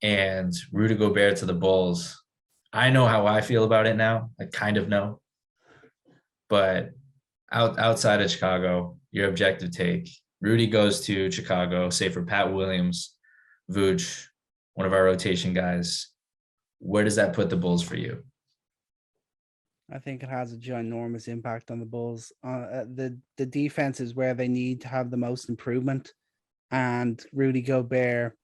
and Rudy Gobert to the Bulls. I know how I feel about it now. I kind of know, but outside of Chicago, your objective take. Rudy goes to Chicago, say for Pat Williams, Vooch, one of our rotation guys. Where does that put the Bulls for you? I think it has a ginormous impact on the Bulls. The defense is where they need to have the most improvement, and Rudy Gobert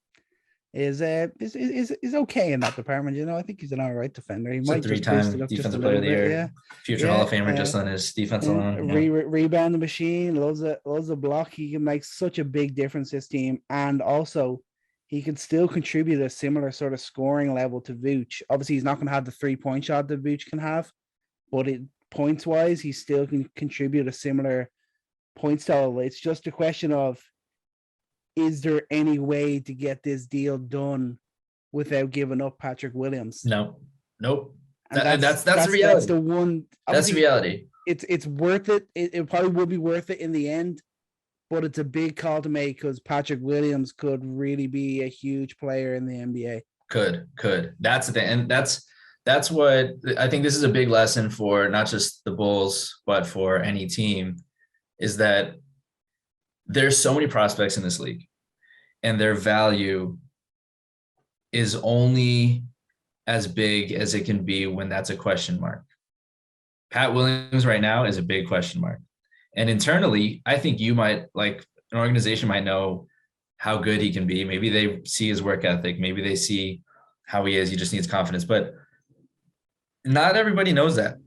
is okay in that department. I think he's an all right defender. He It's a might just boost it three-time up just a defensive player little of the bit. Yeah, year, future Hall yeah. of Famer just on his defense Yeah, alone. rebound machine, loads of block. He can make such a big difference this team, and also he can still contribute a similar sort of scoring level to Vooch. Obviously, he's not going to have the 3-point shot that Vooch can have, but points wise, he still can contribute a similar point style. It's just a question of, is there any way to get this deal done without giving up Patrick Williams? No, nope. And That's the reality. That's the one. That's the reality. It's worth it. It probably will be worth it in the end, but it's a big call to make because Patrick Williams could really be a huge player in the NBA. Could. That's the thing. And that's what I think this is a big lesson for not just the Bulls, but for any team, is that there's so many prospects in this league and their value is only as big as it can be when that's a question mark. Pat Williams right now is a big question mark. And internally, I think you might, like an organization might know how good he can be. Maybe they see his work ethic. Maybe they see how he is. He just needs confidence. But not everybody knows that.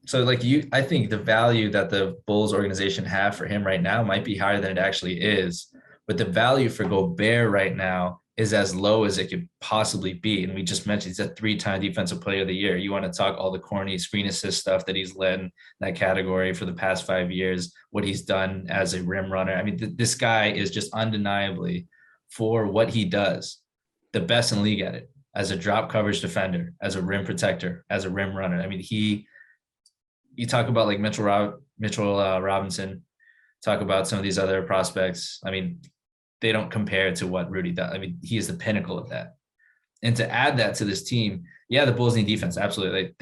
So I think the value that the Bulls organization have for him right now might be higher than it actually is. But the value for Gobert right now is as low as it could possibly be. And we just mentioned he's a 3-time defensive player of the year. You want to talk all the corny screen assist stuff that he's led in that category for the past 5 years, what he's done as a rim runner. I mean, this guy is just undeniably, for what he does, the best in the league at it, as a drop coverage defender, as a rim protector, as a rim runner. I mean, you talk about like Mitchell Robinson, talk about some of these other prospects. I mean, they don't compare to what Rudy does. I mean, he is the pinnacle of that. And to add that to this team, yeah, the Bulls need defense. Absolutely.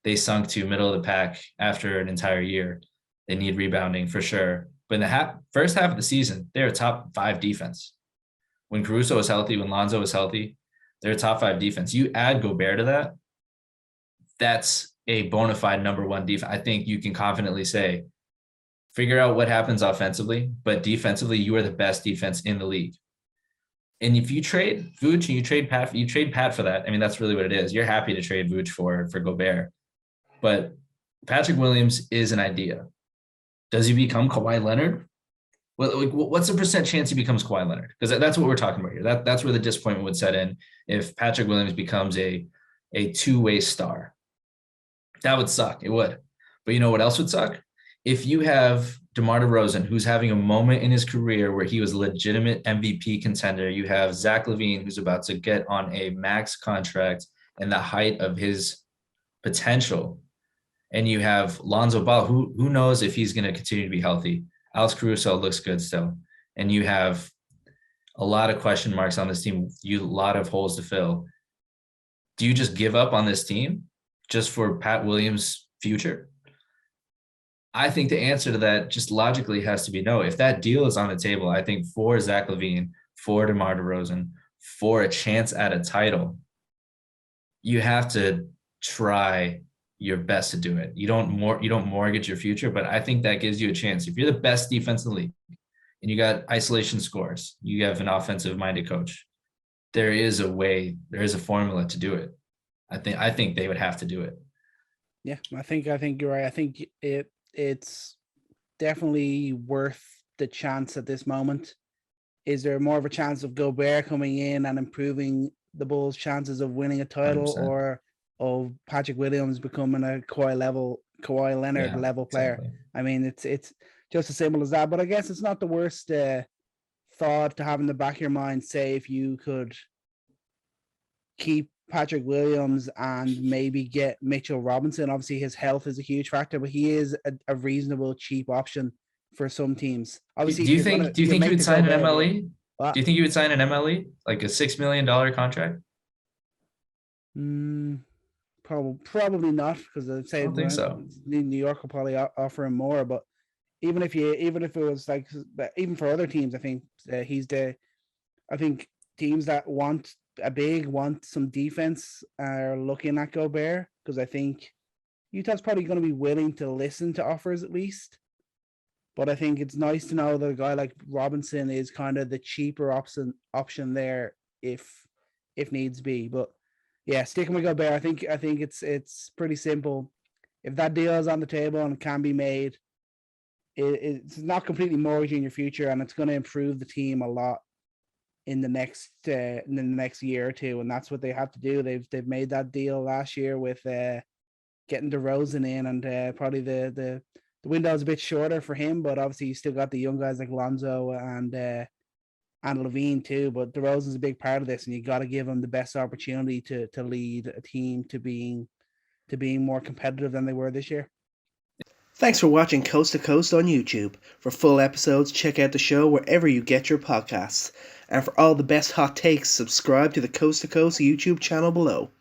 They sunk to middle of the pack after an entire year. They need rebounding for sure. But in the first half of the season, they're a top 5 defense. When Caruso is healthy, when Lonzo is healthy, they're a top 5 defense. You add Gobert to that, that's a bona fide number 1 defense. I think you can confidently say, figure out what happens offensively, but defensively, you are the best defense in the league. And if you trade Vooch and you trade Pat for that, I mean, that's really what it is. You're happy to trade Vooch for Gobert. But Patrick Williams is an idea. Does he become Kawhi Leonard? Well, what's the % chance he becomes Kawhi Leonard? Because that's what we're talking about here. That's where the disappointment would set in if Patrick Williams becomes a two-way star. That would suck. It would. But you know what else would suck? If you have DeMar DeRozan, who's having a moment in his career where he was a legitimate MVP contender, you have Zach LaVine, who's about to get on a max contract and the height of his potential, and you have Lonzo Ball, who knows if he's going to continue to be healthy. Alex Caruso looks good still. And you have a lot of question marks on this team, a lot of holes to fill. Do you just give up on this team just for Pat Williams' future? I think the answer to that just logically has to be no. If that deal is on the table, I think for Zach LaVine, for DeMar DeRozan, for a chance at a title, you have to try your best to do it. You don't mortgage your future, but I think that gives you a chance. If you're the best defense in the league and you got isolation scores, you have an offensive minded coach, there is a way, there is a formula to do it. I think they would have to do it. Yeah, I think you're right. I think it's definitely worth the chance at this moment. Is there more of a chance of Gobert coming in and improving the Bulls' chances of winning a title, 100%. or of Patrick Williams becoming a Kawhi Leonard level player? Exactly. I mean, it's just as simple as that. But I guess it's not the worst thought to have in the back of your mind. Say if you could keep Patrick Williams and maybe get Mitchell Robinson. Obviously, his health is a huge factor, but he is a reasonable, cheap option for some teams. Obviously, do you think you would sign an MLE? What? Do you think you would sign an MLE, like a $6 million contract? Mm, probably not, because I'd I say don't think so. New York will probably offer him more. But even if it was like, even for other teams, I think he's the. I think teams that want want some defense are looking at Gobert, because I think Utah's probably going to be willing to listen to offers at least. But I think it's nice to know that a guy like Robinson is kind of the cheaper option there if needs be. But yeah, sticking with Gobert, I think it's pretty simple. If that deal is on the table and can be made, it's not completely mortgaging your future, and it's going to improve the team a lot in the next year or two, and that's what they have to do. They've made that deal last year with getting DeRozan in, and probably the window is a bit shorter for him, but obviously you still got the young guys like Lonzo and Levine too. But DeRozan's a big part of this, and you got to give him the best opportunity to lead a team to being more competitive than they were this year. Thanks for watching Coast to Coast on YouTube. For full episodes, check out the show wherever you get your podcasts. And for all the best hot takes, subscribe to the Coast to Coast YouTube channel below.